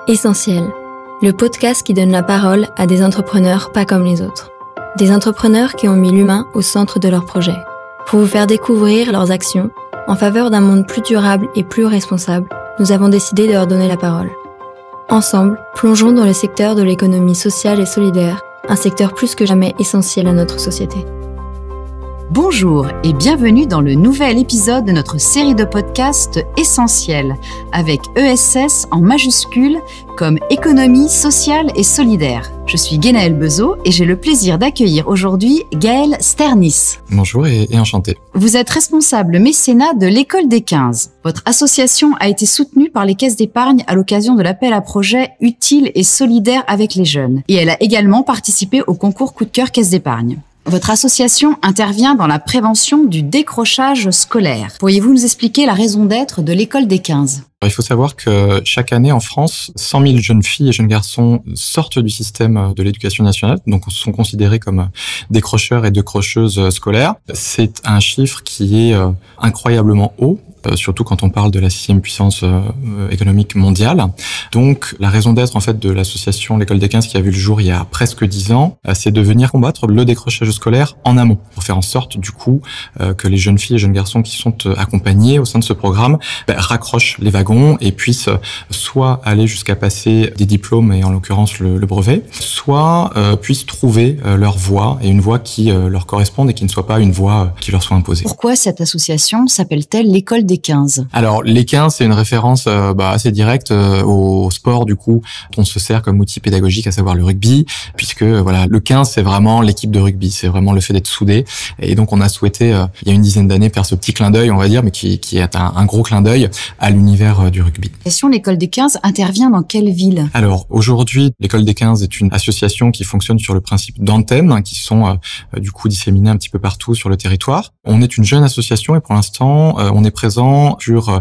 Essentiel, le podcast qui donne la parole à des entrepreneurs pas comme les autres. Des entrepreneurs qui ont mis l'humain au centre de leur projet. Pour vous faire découvrir leurs actions en faveur d'un monde plus durable et plus responsable, nous avons décidé de leur donner la parole. Ensemble, plongeons dans le secteur de l'économie sociale et solidaire, un secteur plus que jamais essentiel à notre société. Bonjour et bienvenue dans le nouvel épisode de notre série de podcasts Essentiel, avec ESS en majuscule comme économie sociale et solidaire. Je suis Guénaëlle Bezo et j'ai le plaisir d'accueillir aujourd'hui Gaël Sternis. Bonjour et enchanté. Vous êtes responsable mécénat de l'École des 15. Votre association a été soutenue par les caisses d'épargne à l'occasion de l'appel à projets utiles et solidaires avec les jeunes. Et elle a également participé au concours Coup de cœur caisse d'épargne. Votre association intervient dans la prévention du décrochage scolaire. Pourriez-vous nous expliquer la raison d'être de l'École des 15 ? Il faut savoir que chaque année en France, 100 000 jeunes filles et jeunes garçons sortent du système de l'éducation nationale, donc sont considérés comme décrocheurs et décrocheuses scolaires. C'est un chiffre qui est incroyablement haut, surtout quand on parle de la 6e puissance économique mondiale. Donc, la raison d'être en fait de l'association L'École des 15 qui a vu le jour il y a presque 10 ans, c'est de venir combattre le décrochage scolaire en amont, pour faire en sorte du coup que les jeunes filles et jeunes garçons qui sont accompagnés au sein de ce programme raccrochent les wagons et puissent soit aller jusqu'à passer des diplômes, et en l'occurrence le brevet, soit puissent trouver leur voie, et une voie qui leur corresponde et qui ne soit pas une voie qui leur soit imposée. Pourquoi cette association s'appelle-t-elle l'École des 15 ? Alors, les 15, c'est une référence assez directe au sport, du coup, dont on se sert comme outil pédagogique, à savoir le rugby, puisque voilà, le 15, c'est vraiment l'équipe de rugby, c'est vraiment le fait d'être soudé. Et donc, on a souhaité, il y a une dizaine d'années, faire ce petit clin d'œil, on va dire, mais qui est un gros clin d'œil à l'univers du rugby. L'École des 15 intervient dans quelle ville ? Alors, aujourd'hui, l'École des 15 est une association qui fonctionne sur le principe d'antennes, qui sont du coup disséminées un petit peu partout sur le territoire. On est une jeune association et pour l'instant, on est présent sur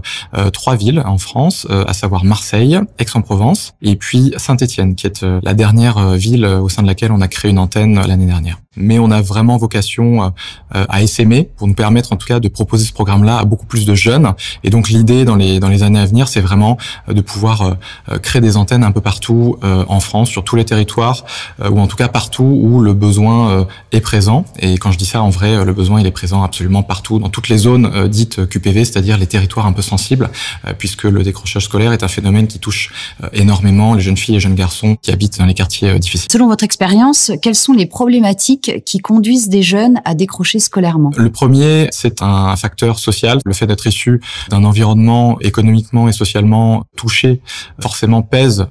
3 villes en France, à savoir Marseille, Aix-en-Provence et puis Saint-Étienne, qui est la dernière ville au sein de laquelle on a créé une antenne l'année dernière. Mais on a vraiment vocation à essaimer pour nous permettre en tout cas de proposer ce programme-là à beaucoup plus de jeunes. Et donc l'idée dans les années à venir, c'est vraiment de pouvoir créer des antennes un peu partout en France, sur tous les territoires, ou en tout cas partout où le besoin est présent. Et quand je dis ça, en vrai, le besoin il est présent absolument partout, dans toutes les zones dites QPV, c'est-à-dire les territoires un peu sensibles, puisque le décrochage scolaire est un phénomène qui touche énormément les jeunes filles et jeunes garçons qui habitent dans les quartiers difficiles. Selon votre expérience, quelles sont les problématiques qui conduisent des jeunes à décrocher scolairement ? Le premier, c'est un facteur social. Le fait d'être issu d'un environnement économiquement et socialement touché, forcément pèse.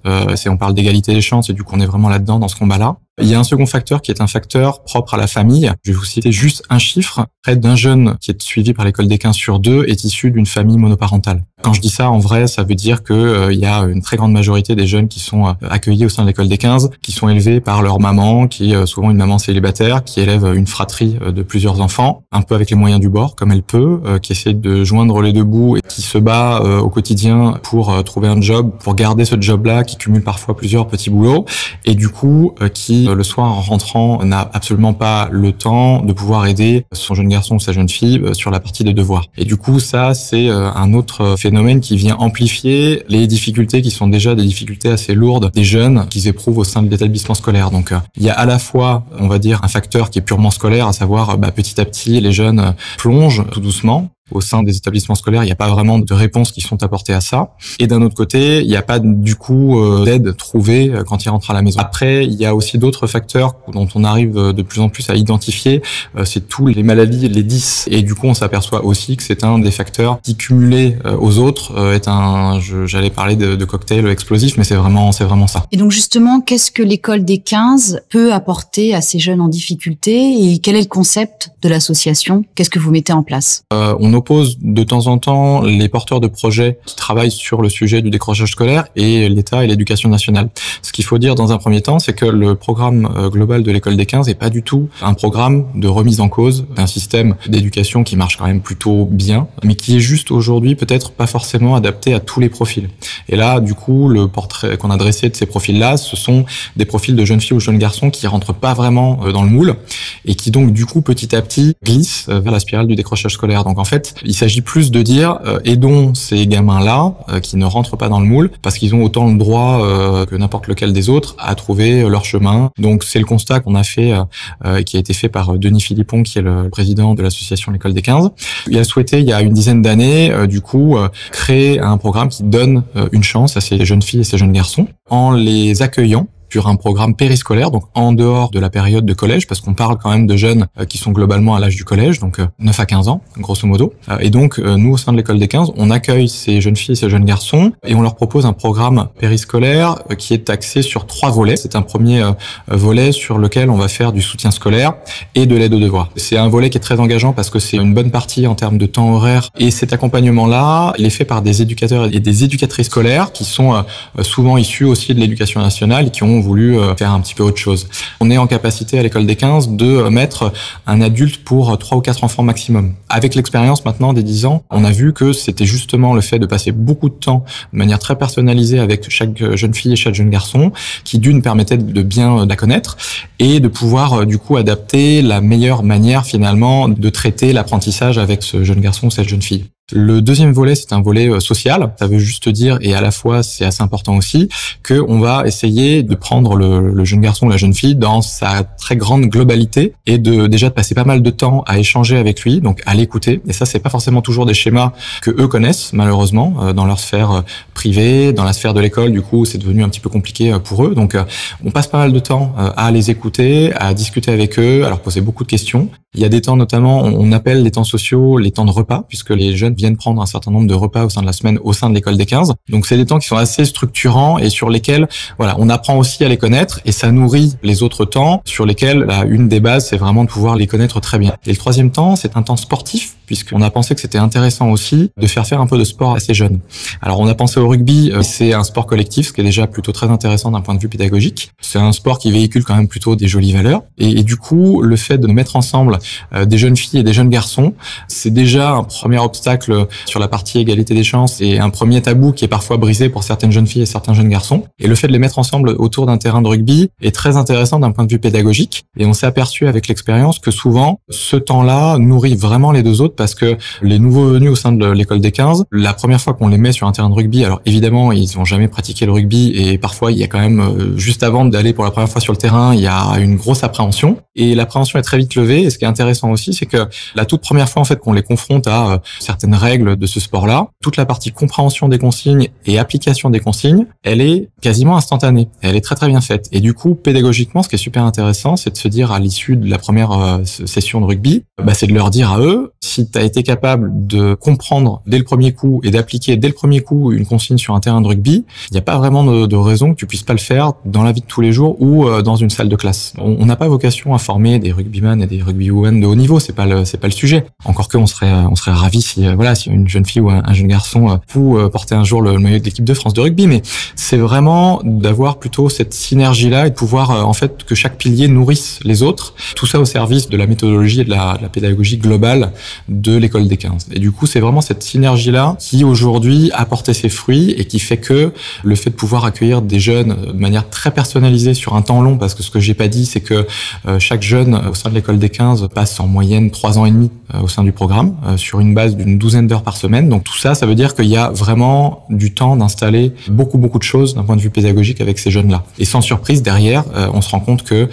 On parle d'égalité des chances et du coup on est vraiment là-dedans dans ce combat-là. Il y a un second facteur qui est un facteur propre à la famille. Je vais vous citer juste un chiffre. Près d'un jeune qui est suivi par l'École des 15 sur 2 est issu d'une famille monoparentale. Quand je dis ça, en vrai, ça veut dire que il y a une très grande majorité des jeunes qui sont accueillis au sein de l'École des 15, qui sont élevés par leur maman, qui est souvent une maman célibataire, qui élève une fratrie de plusieurs enfants, un peu avec les moyens du bord, comme elle peut, qui essaie de joindre les deux bouts et qui se bat au quotidien pour trouver un job, pour garder ce job-là, qui cumule parfois plusieurs petits boulots, et du coup, qui le soir en rentrant n'a absolument pas le temps de pouvoir aider son jeune garçon ou sa jeune fille sur la partie des devoirs. Et du coup, ça, c'est un autre phénomène qui vient amplifier les difficultés qui sont déjà des difficultés assez lourdes des jeunes qu'ils éprouvent au sein de l'établissement scolaire. Donc, il y a à la fois, on va dire, un facteur qui est purement scolaire, à savoir, petit à petit, les jeunes plongent tout doucement. Au sein des établissements scolaires, il n'y a pas vraiment de réponses qui sont apportées à ça. Et d'un autre côté, il n'y a pas du coup d'aide trouvée quand ils rentrent à la maison. Après, il y a aussi d'autres facteurs dont on arrive de plus en plus à identifier. C'est tous les maladies, les 10. Et du coup, on s'aperçoit aussi que c'est un des facteurs qui, cumulé aux autres, est j'allais parler de cocktail explosif, mais c'est vraiment ça. Et donc justement, qu'est-ce que l'École des 15 peut apporter à ces jeunes en difficulté et quel est le concept de l'association ? Qu'est-ce que vous mettez en place ? On oppose de temps en temps les porteurs de projets qui travaillent sur le sujet du décrochage scolaire et l'État et l'éducation nationale. Ce qu'il faut dire dans un premier temps, c'est que le programme global de l'École des 15 n'est pas du tout un programme de remise en cause d'un système d'éducation qui marche quand même plutôt bien, mais qui est juste aujourd'hui peut-être pas forcément adapté à tous les profils. Et là, du coup, le portrait qu'on a dressé de ces profils-là, ce sont des profils de jeunes filles ou jeunes garçons qui rentrent pas vraiment dans le moule et qui donc du coup petit à petit glissent vers la spirale du décrochage scolaire. Donc en fait, fait, il s'agit plus de dire aidons ces gamins-là qui ne rentrent pas dans le moule parce qu'ils ont autant le droit que n'importe lequel des autres à trouver leur chemin. Donc c'est le constat qu'on a fait, qui a été fait par Denis Philippon, qui est le président de l'association L'École des 15. Il a souhaité, il y a une dizaine d'années, créer un programme qui donne une chance à ces jeunes filles et ces jeunes garçons en les accueillant sur un programme périscolaire, donc en dehors de la période de collège, parce qu'on parle quand même de jeunes qui sont globalement à l'âge du collège, donc 9 à 15 ans, grosso modo. Et donc, nous, au sein de l'École des 15, on accueille ces jeunes filles et ces jeunes garçons, et on leur propose un programme périscolaire qui est axé sur 3 volets. C'est un premier volet sur lequel on va faire du soutien scolaire et de l'aide aux devoirs. C'est un volet qui est très engageant parce que c'est une bonne partie en termes de temps horaire, et cet accompagnement-là, il est fait par des éducateurs et des éducatrices scolaires qui sont souvent issus aussi de l'éducation nationale et qui ont voulu faire un petit peu autre chose. On est en capacité à l'École des 15 de mettre un adulte pour 3 ou 4 enfants maximum. Avec l'expérience maintenant des 10 ans, on a vu que c'était justement le fait de passer beaucoup de temps de manière très personnalisée avec chaque jeune fille et chaque jeune garçon qui d'une permettait de bien la connaître et de pouvoir du coup adapter la meilleure manière finalement de traiter l'apprentissage avec ce jeune garçon ou cette jeune fille. Le deuxième volet, c'est un volet social. Ça veut juste dire, et à la fois c'est assez important aussi, qu'on va essayer de prendre le jeune garçon ou la jeune fille dans sa très grande globalité et déjà de passer pas mal de temps à échanger avec lui, donc à l'écouter. Et ça, c'est pas forcément toujours des schémas que eux connaissent, malheureusement, dans leur sphère privée, dans la sphère de l'école. Du coup, c'est devenu un petit peu compliqué pour eux. Donc, on passe pas mal de temps à les écouter, à discuter avec eux, à leur poser beaucoup de questions. Il y a des temps, notamment, on appelle les temps sociaux les temps de repas, puisque les jeunes viennent prendre un certain nombre de repas au sein de la semaine, au sein de l'École des 15. Donc, c'est des temps qui sont assez structurants et sur lesquels, voilà, on apprend aussi à les connaître et ça nourrit les autres temps sur lesquels, une des bases, c'est vraiment de pouvoir les connaître très bien. Et le troisième temps, c'est un temps sportif, puisqu'on a pensé que c'était intéressant aussi de faire un peu de sport à ces jeunes. Alors, on a pensé au rugby, c'est un sport collectif, ce qui est déjà plutôt très intéressant d'un point de vue pédagogique. C'est un sport qui véhicule quand même plutôt des jolies valeurs. Et du coup, le fait de nous mettre ensemble des jeunes filles et des jeunes garçons, c'est déjà un premier obstacle sur la partie égalité des chances et un premier tabou qui est parfois brisé pour certaines jeunes filles et certains jeunes garçons. Et le fait de les mettre ensemble autour d'un terrain de rugby est très intéressant d'un point de vue pédagogique. Et on s'est aperçu avec l'expérience que souvent, ce temps-là nourrit vraiment les deux autres parce que les nouveaux venus au sein de l'École des 15, la première fois qu'on les met sur un terrain de rugby, alors évidemment, ils n'ont jamais pratiqué le rugby et parfois, il y a quand même, juste avant d'aller pour la première fois sur le terrain, il y a une grosse appréhension. Et l'appréhension est très vite levée. Et ce qui est intéressant aussi, c'est que la toute première fois, en fait, qu'on les confronte à certaines règles de ce sport-là, toute la partie compréhension des consignes et application des consignes, elle est quasiment instantanée. Elle est très très bien faite. Et du coup, pédagogiquement, ce qui est super intéressant, c'est de se dire à l'issue de la première session de rugby, c'est de leur dire à eux, si tu as été capable de comprendre dès le premier coup et d'appliquer dès le premier coup une consigne sur un terrain de rugby, il n'y a pas vraiment de raison que tu puisses pas le faire dans la vie de tous les jours ou dans une salle de classe. On n'a pas vocation à former des rugbyman et des rugbywomen de haut niveau, c'est pas le sujet. Encore que on serait ravis si une jeune fille ou un jeune garçon peut porter un jour le maillot de l'équipe de France de rugby, mais c'est vraiment d'avoir plutôt cette synergie-là et de pouvoir en fait que chaque pilier nourrisse les autres, tout ça au service de la méthodologie et de la pédagogie globale de l'École des 15. Et du coup, c'est vraiment cette synergie-là qui aujourd'hui a porté ses fruits et qui fait que le fait de pouvoir accueillir des jeunes de manière très personnalisée sur un temps long, parce que ce que j'ai pas dit, c'est que chaque jeune au sein de l'École des 15 passe en moyenne 3 ans et demi au sein du programme, sur une base d'une douzaine d'heures par semaine. Donc tout ça, ça veut dire qu'il y a vraiment du temps d'installer beaucoup de choses d'un point de vue pédagogique avec ces jeunes-là. Et sans surprise, derrière, on se rend compte que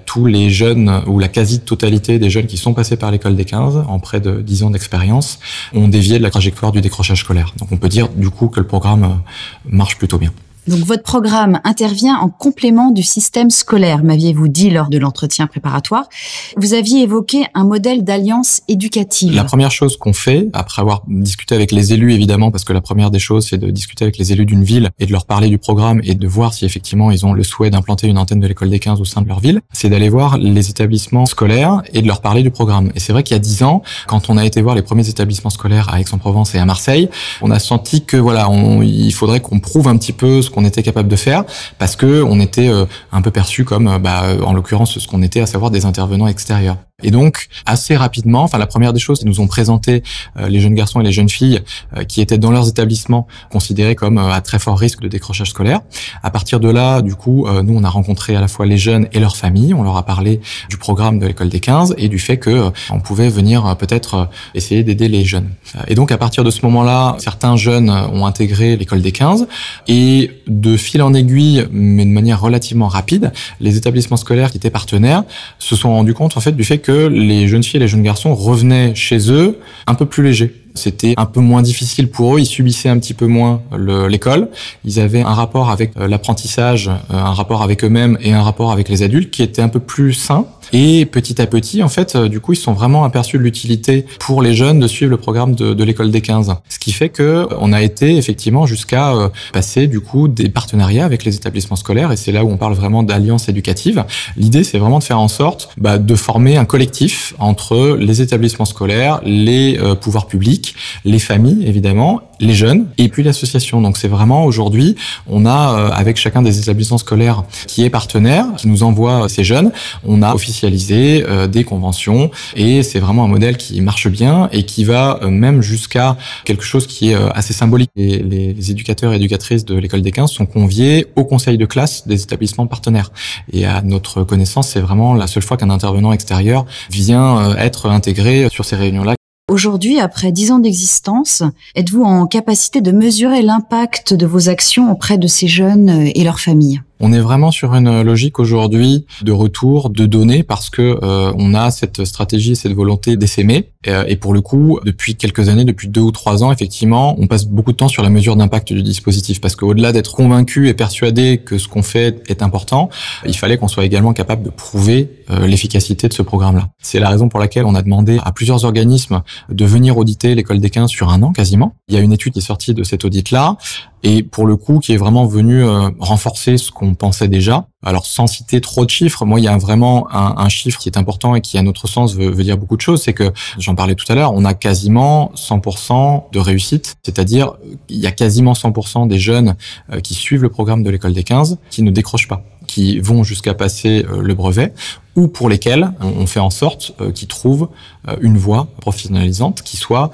tous les jeunes, ou la quasi-totalité des jeunes qui sont passés par l'École des 15, en près de 10 ans d'expérience, ont dévié de la trajectoire du décrochage scolaire. Donc on peut dire du coup que le programme marche plutôt bien. Donc votre programme intervient en complément du système scolaire, m'aviez-vous dit lors de l'entretien préparatoire. Vous aviez évoqué un modèle d'alliance éducative. La première chose qu'on fait, après avoir discuté avec les élus évidemment, parce que la première des choses c'est de discuter avec les élus d'une ville et de leur parler du programme et de voir si effectivement ils ont le souhait d'implanter une antenne de l'École des 15 au sein de leur ville, c'est d'aller voir les établissements scolaires et de leur parler du programme. Et c'est vrai qu'il y a 10 ans, quand on a été voir les premiers établissements scolaires à Aix-en-Provence et à Marseille, on a senti que il faudrait qu'on prouve un petit peu ce qu'on était capable de faire, parce que on était un peu perçu comme, en l'occurrence, ce qu'on était, à savoir des intervenants extérieurs. Et donc, assez rapidement, la première des choses, ils nous ont présenté les jeunes garçons et les jeunes filles qui étaient dans leurs établissements considérés comme à très fort risque de décrochage scolaire. À partir de là, du coup, nous, on a rencontré à la fois les jeunes et leurs familles. On leur a parlé du programme de l'école des 15 et du fait que on pouvait venir peut-être essayer d'aider les jeunes. Et donc, à partir de ce moment-là, certains jeunes ont intégré l'école des 15 et de fil en aiguille, mais de manière relativement rapide, les établissements scolaires qui étaient partenaires se sont rendus compte en fait du fait que les jeunes filles et les jeunes garçons revenaient chez eux un peu plus légers. C'était un peu moins difficile pour eux, ils subissaient un petit peu moins l'école, ils avaient un rapport avec l'apprentissage, un rapport avec eux-mêmes et un rapport avec les adultes qui était un peu plus sain. Et petit à petit, en fait, du coup, ils sont vraiment aperçus de l'utilité pour les jeunes de suivre le programme de l'école des 15. Ce qui fait que on a été effectivement jusqu'à passer du coup des partenariats avec les établissements scolaires et c'est là où on parle vraiment d'alliance éducative. L'idée, c'est vraiment de faire en sorte de former un collectif entre les établissements scolaires, les pouvoirs publics, les familles évidemment, les jeunes et puis l'association. Donc c'est vraiment aujourd'hui, on a avec chacun des établissements scolaires qui est partenaire, qui nous envoie ces jeunes, on a officialisé des conventions et c'est vraiment un modèle qui marche bien et qui va même jusqu'à quelque chose qui est assez symbolique. Les éducateurs et éducatrices de l'école des 15 sont conviés au conseil de classe des établissements partenaires. Et à notre connaissance, c'est vraiment la seule fois qu'un intervenant extérieur vient être intégré sur ces réunions-là. Aujourd'hui, après 10 ans d'existence, êtes-vous en capacité de mesurer l'impact de vos actions auprès de ces jeunes et leurs familles ? On est vraiment sur une logique aujourd'hui de retour de données parce que on a cette stratégie, cette volonté d'essaimer et pour le coup, depuis quelques années, depuis 2 ou 3 ans, effectivement, on passe beaucoup de temps sur la mesure d'impact du dispositif parce qu'au-delà d'être convaincu et persuadé que ce qu'on fait est important, il fallait qu'on soit également capable de prouver l'efficacité de ce programme-là. C'est la raison pour laquelle on a demandé à plusieurs organismes de venir auditer l'école des 15 sur 1 an quasiment. Il y a une étude qui est sortie de cet audit-là et pour le coup qui est vraiment venue renforcer ce qu'on pensait déjà. Alors sans citer trop de chiffres, moi il y a vraiment un chiffre qui est important et qui à notre sens veut dire beaucoup de choses, c'est que, j'en parlais tout à l'heure, on a quasiment 100% de réussite, c'est-à-dire il y a quasiment 100% des jeunes qui suivent le programme de l'école des 15 qui ne décrochent pas, qui vont jusqu'à passer le brevet ou pour lesquels on fait en sorte qu'ils trouvent une voie professionnalisante qui soit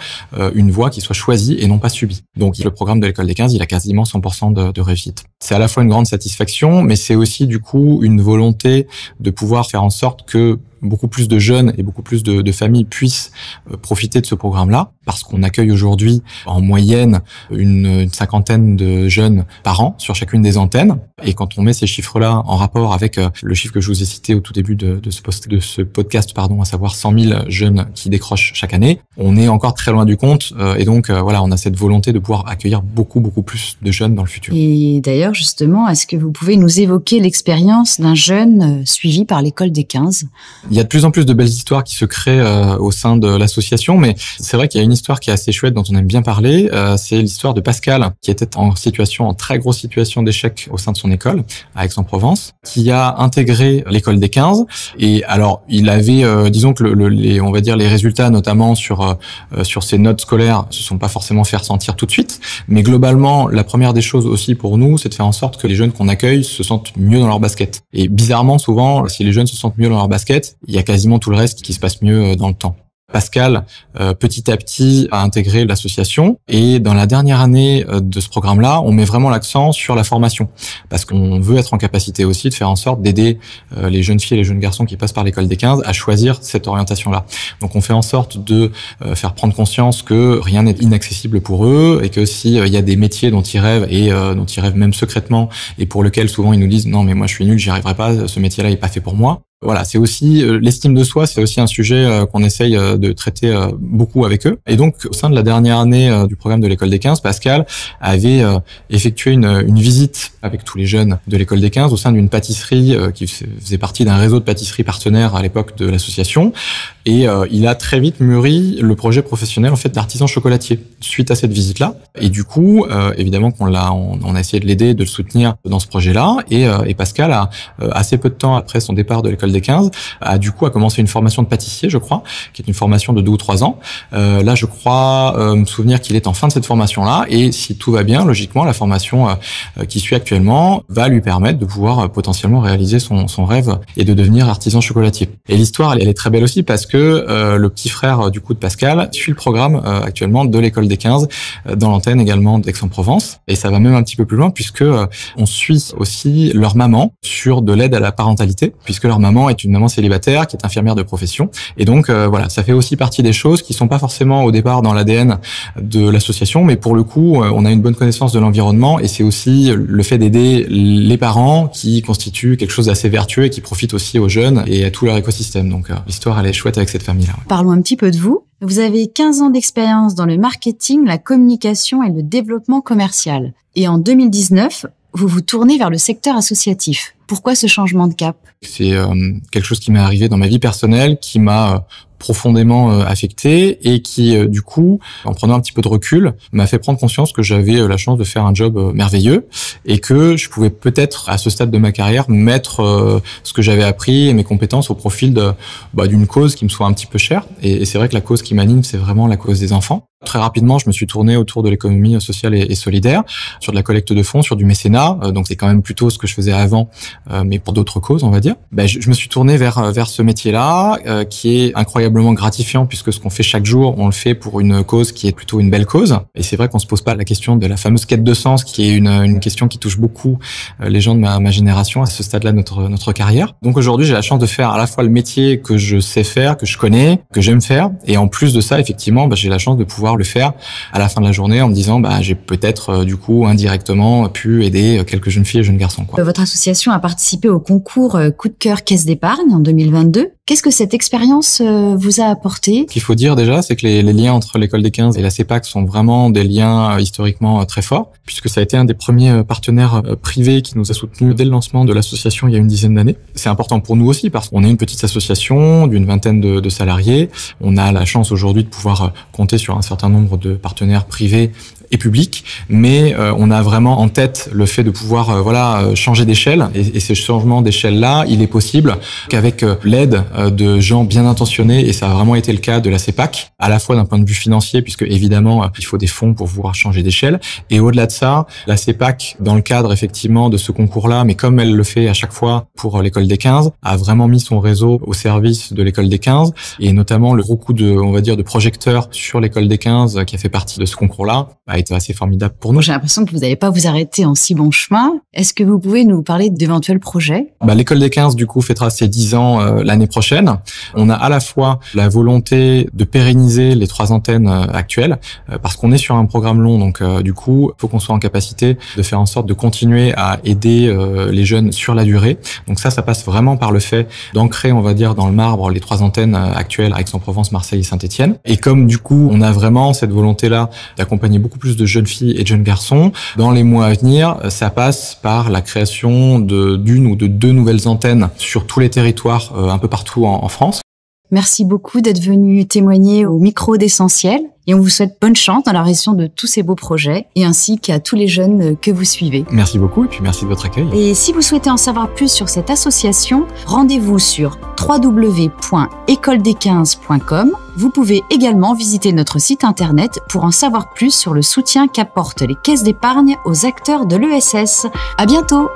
une voie qui soit choisie et non pas subie. Donc le programme de l'école des 15, il a quasiment 100% de réussite. C'est à la fois une grande satisfaction, mais c'est aussi du coup une volonté de pouvoir faire en sorte que beaucoup plus de jeunes et beaucoup plus de familles puissent profiter de ce programme-là, parce qu'on accueille aujourd'hui en moyenne une 50aine de jeunes par an sur chacune des antennes. Et quand on met ces chiffres-là en rapport avec le chiffre que je vous ai cité au tout début de ce podcast, à savoir 100 000 jeunes qui décrochent chaque année, on est encore très loin du compte. Et donc, voilà, on a cette volonté de pouvoir accueillir beaucoup plus de jeunes dans le futur. Et d'ailleurs, justement, est-ce que vous pouvez nous évoquer l'expérience d'un jeune suivi par l'école des 15 ? Il y a de plus en plus de belles histoires qui se créent au sein de l'association, mais c'est vrai qu'il y a une histoire qui est assez chouette dont on aime bien parler. C'est l'histoire de Pascal, qui était en très grosse situation d'échec au sein de son école à Aix-en-Provence, qui a intégré l'école des 15. Et alors, il avait, disons que on va dire les résultats, notamment sur ses notes scolaires, se sont pas forcément fait ressentir tout de suite. Mais globalement, la première des choses aussi pour nous, c'est de faire en sorte que les jeunes qu'on accueille se sentent mieux dans leur basket. Et bizarrement, souvent, si les jeunes se sentent mieux dans leur basket, il y a quasiment tout le reste qui se passe mieux dans le temps. Pascal, petit à petit, a intégré l'association et dans la dernière année de ce programme-là, on met vraiment l'accent sur la formation parce qu'on veut être en capacité aussi de faire en sorte d'aider les jeunes filles et les jeunes garçons qui passent par l'école des 15 à choisir cette orientation-là. Donc on fait en sorte de faire prendre conscience que rien n'est inaccessible pour eux et que s'il y a des métiers dont ils rêvent et dont ils rêvent même secrètement et pour lesquels souvent ils nous disent non mais moi je suis nul, j'y arriverai pas, ce métier-là est pas fait pour moi. Voilà, c'est aussi l'estime de soi, c'est aussi un sujet qu'on essaye de traiter beaucoup avec eux. Et donc, au sein de la dernière année du programme de l'école des 15, Pascal avait effectué une visite avec tous les jeunes de l'école des 15 au sein d'une pâtisserie qui faisait partie d'un réseau de pâtisseries partenaires à l'époque de l'association. Et il a très vite mûri le projet professionnel en fait d'artisan chocolatier suite à cette visite-là. Et du coup, évidemment qu'on on a essayé de l'aider, de le soutenir dans ce projet-là. Et Pascal a assez peu de temps après son départ de l'école des 15, a commencé une formation de pâtissier, je crois, qui est une formation de 2 ou 3 ans. Là, je crois me souvenir qu'il est en fin de cette formation-là. Et si tout va bien, logiquement, la formation qui suit actuellement va lui permettre de pouvoir potentiellement réaliser son rêve et de devenir artisan chocolatier. Et l'histoire, elle est très belle aussi parce que le petit frère du coup de Pascal suit le programme actuellement de l'école des 15 dans l'antenne également d'Aix-en-Provence. Et ça va même un petit peu plus loin puisque on suit aussi leur maman sur de l'aide à la parentalité, puisque leur maman est une maman célibataire qui est infirmière de profession. Et donc voilà, ça fait aussi partie des choses qui sont pas forcément au départ dans l'ADN de l'association, mais pour le coup, on a une bonne connaissance de l'environnement et c'est aussi le fait d'aider les parents qui constitue quelque chose d'assez vertueux et qui profite aussi aux jeunes et à tout leur écosystème. Donc l'histoire, elle est chouette avec cette famille-là. Ouais. Parlons un petit peu de vous. Vous avez 15 ans d'expérience dans le marketing, la communication et le développement commercial. Et en 2019, vous vous tournez vers le secteur associatif. Pourquoi ce changement de cap ? C'est quelque chose qui m'est arrivé dans ma vie personnelle, qui m'a profondément affecté et qui, du coup, en prenant un petit peu de recul, m'a fait prendre conscience que j'avais la chance de faire un job merveilleux et que je pouvais peut-être, à ce stade de ma carrière, mettre ce que j'avais appris et mes compétences au profil d'une cause qui me soit un petit peu chère. Et c'est vrai que la cause qui m'anime, c'est vraiment la cause des enfants. Très rapidement, je me suis tourné autour de l'économie sociale et solidaire, sur de la collecte de fonds, sur du mécénat. Donc c'est quand même plutôt ce que je faisais avant, mais pour d'autres causes, on va dire. Je me suis tourné vers ce métier-là, qui est incroyablement gratifiant puisque ce qu'on fait chaque jour, on le fait pour une cause qui est plutôt une belle cause. Et c'est vrai qu'on se pose pas la question de la fameuse quête de sens, qui est une question qui touche beaucoup les gens de ma génération à ce stade-là de notre carrière. Donc aujourd'hui, j'ai la chance de faire à la fois le métier que je sais faire, que je connais, que j'aime faire, et en plus de ça, effectivement, j'ai la chance de pouvoir le faire à la fin de la journée en me disant j'ai peut-être du coup indirectement pu aider quelques jeunes filles et jeunes garçons. Votre association a participé au concours Coup de cœur Caisse d'épargne en 2022. Qu'est-ce que cette expérience vous a apporté ? Ce qu'il faut dire déjà, c'est que les liens entre l'école des 15 et la CEPAC sont vraiment des liens historiquement très forts, puisque ça a été un des premiers partenaires privés qui nous a soutenus dès le lancement de l'association il y a une dizaine d'années. C'est important pour nous aussi parce qu'on est une petite association d'une vingtaine de salariés. On a la chance aujourd'hui de pouvoir compter sur un certain nombre de partenaires privés et public, mais on a vraiment en tête le fait de pouvoir changer d'échelle, et ce changement d'échelle-là, il est possible qu'avec l'aide de gens bien intentionnés, et ça a vraiment été le cas de la CEPAC, à la fois d'un point de vue financier, puisque évidemment il faut des fonds pour pouvoir changer d'échelle, et au-delà de ça, la CEPAC, dans le cadre effectivement de ce concours-là, mais comme elle le fait à chaque fois pour l'école des 15, a vraiment mis son réseau au service de l'école des 15, et notamment le gros coup de projecteurs sur l'école des 15 qui a fait partie de ce concours-là a été assez formidable pour nous. J'ai l'impression que vous n'allez pas vous arrêter en si bon chemin. Est-ce que vous pouvez nous parler d'éventuels projets ? L'école des 15, du coup, fêtera ses 10 ans l'année prochaine. On a à la fois la volonté de pérenniser les 3 antennes actuelles, parce qu'on est sur un programme long, donc du coup, il faut qu'on soit en capacité de faire en sorte de continuer à aider les jeunes sur la durée. Donc ça passe vraiment par le fait d'ancrer, on va dire, dans le marbre les 3 antennes actuelles à Aix-en-Provence, Marseille et Saint-Étienne. Et comme du coup, on a vraiment cette volonté-là d'accompagner beaucoup plus de jeunes filles et de jeunes garçons, dans les mois à venir, ça passe par la création d'une ou de 2 nouvelles antennes sur tous les territoires, un peu partout en France. Merci beaucoup d'être venu témoigner au micro d'Essentiel et on vous souhaite bonne chance dans la réalisation de tous ces beaux projets et ainsi qu'à tous les jeunes que vous suivez. Merci beaucoup et puis merci de votre accueil. Et si vous souhaitez en savoir plus sur cette association, rendez-vous sur www.écoledesquinze.com. Vous pouvez également visiter notre site internet pour en savoir plus sur le soutien qu'apportent les caisses d'épargne aux acteurs de l'ESS. À bientôt!